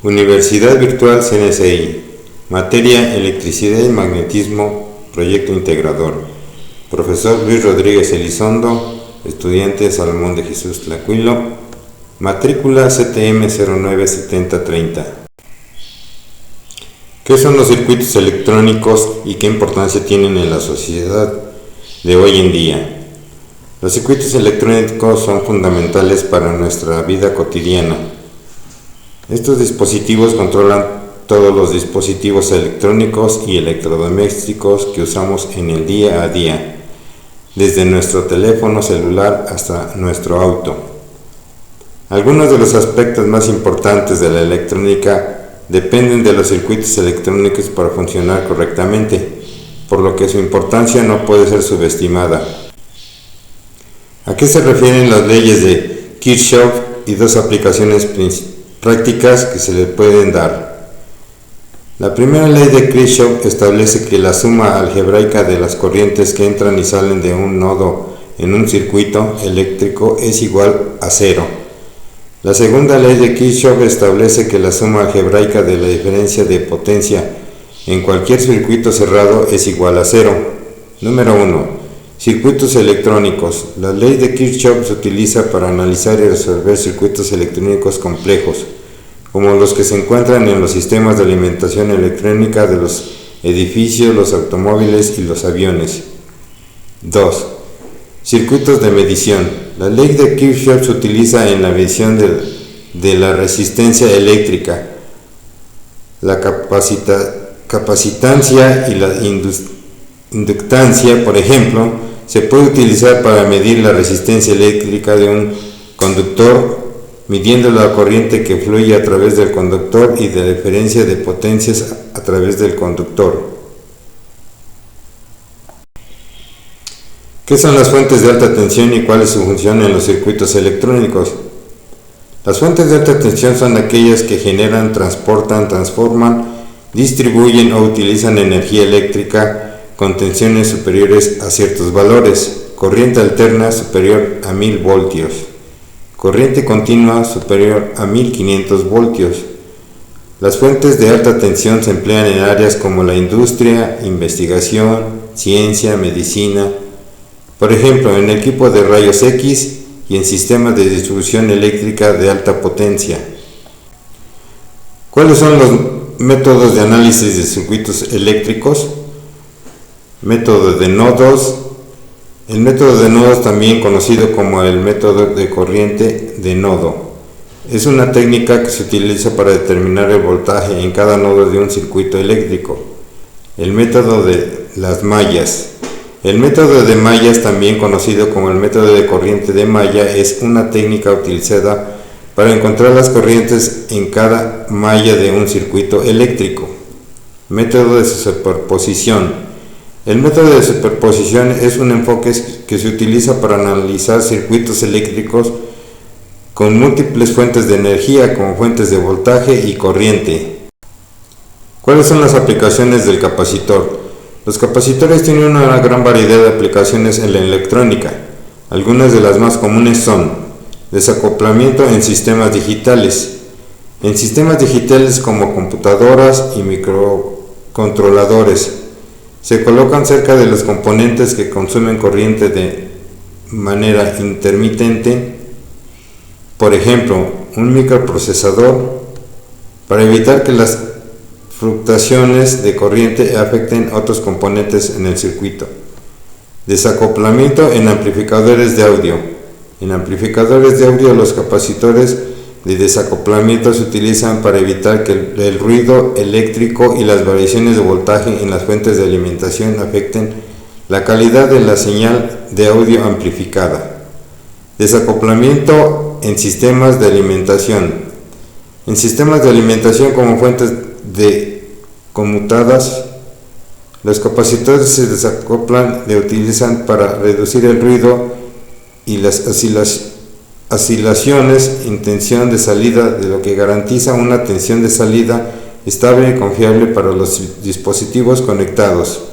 Universidad Virtual CNSI, materia Electricidad y Magnetismo, proyecto integrador. Profesor Luis Rodríguez Elizondo, estudiante Salomón de Jesús Tlacuilo, matrícula CTM 097030. ¿Qué son los circuitos electrónicos y qué importancia tienen en la sociedad de hoy en día? Los circuitos electrónicos son fundamentales para nuestra vida cotidiana. Estos dispositivos controlan todos los dispositivos electrónicos y electrodomésticos que usamos en el día a día, desde nuestro teléfono celular hasta nuestro auto. Algunos de los aspectos más importantes de la electrónica dependen de los circuitos electrónicos para funcionar correctamente, por lo que su importancia no puede ser subestimada. ¿A qué se refieren las leyes de Kirchhoff y dos aplicaciones prácticas que se le pueden dar? La primera ley de Kirchhoff establece que la suma algebraica de las corrientes que entran y salen de un nodo en un circuito eléctrico es igual a cero. La segunda ley de Kirchhoff establece que la suma algebraica de la diferencia de potencia en cualquier circuito cerrado es igual a cero. Número 1. Circuitos electrónicos. La ley de Kirchhoff se utiliza para analizar y resolver circuitos electrónicos complejos, como los que se encuentran en los sistemas de alimentación electrónica de los edificios, los automóviles y los aviones. 2. Circuitos de medición. La ley de Kirchhoff se utiliza en la medición de la resistencia eléctrica, la capacitancia y la inductancia. Por ejemplo, se puede utilizar para medir la resistencia eléctrica de un conductor, midiendo la corriente que fluye a través del conductor y la diferencia de potencias a través del conductor. ¿Qué son las fuentes de alta tensión y cuál es su función en los circuitos electrónicos? Las fuentes de alta tensión son aquellas que generan, transportan, transforman, distribuyen o utilizan energía eléctrica con tensiones superiores a ciertos valores. Corriente alterna superior a 1000 voltios. Corriente continua superior a 1500 voltios. Las fuentes de alta tensión se emplean en áreas como la industria, investigación, ciencia, medicina, por ejemplo, en equipo de rayos X y en sistemas de distribución eléctrica de alta potencia. ¿Cuáles son los métodos de análisis de circuitos eléctricos? Método de nodos. El método de nodos, también conocido como el método de corriente de nodo, es una técnica que se utiliza para determinar el voltaje en cada nodo de un circuito eléctrico. El método de las mallas. El método de mallas, también conocido como el método de corriente de malla, es una técnica utilizada para encontrar las corrientes en cada malla de un circuito eléctrico. Método de superposición. El método de superposición es un enfoque que se utiliza para analizar circuitos eléctricos con múltiples fuentes de energía como fuentes de voltaje y corriente. ¿Cuáles son las aplicaciones del capacitor? Los capacitores tienen una gran variedad de aplicaciones en la electrónica. Algunas de las más comunes son desacoplamiento en sistemas digitales. En sistemas digitales como computadoras y microcontroladores, se colocan cerca de los componentes que consumen corriente de manera intermitente, por ejemplo, un microprocesador, para evitar que las fluctuaciones de corriente afecten otros componentes en el circuito. Desacoplamiento en amplificadores de audio. En amplificadores de audio, los capacitores de desacoplamiento se utilizan para evitar que el ruido eléctrico y las variaciones de voltaje en las fuentes de alimentación afecten la calidad de la señal de audio amplificada. Desacoplamiento en sistemas de alimentación. En sistemas de alimentación como fuentes de conmutadas, los capacitores se desacoplan y utilizan para reducir el ruido y las oscilaciones en tensión de salida, de lo que garantiza una tensión de salida estable y confiable para los dispositivos conectados.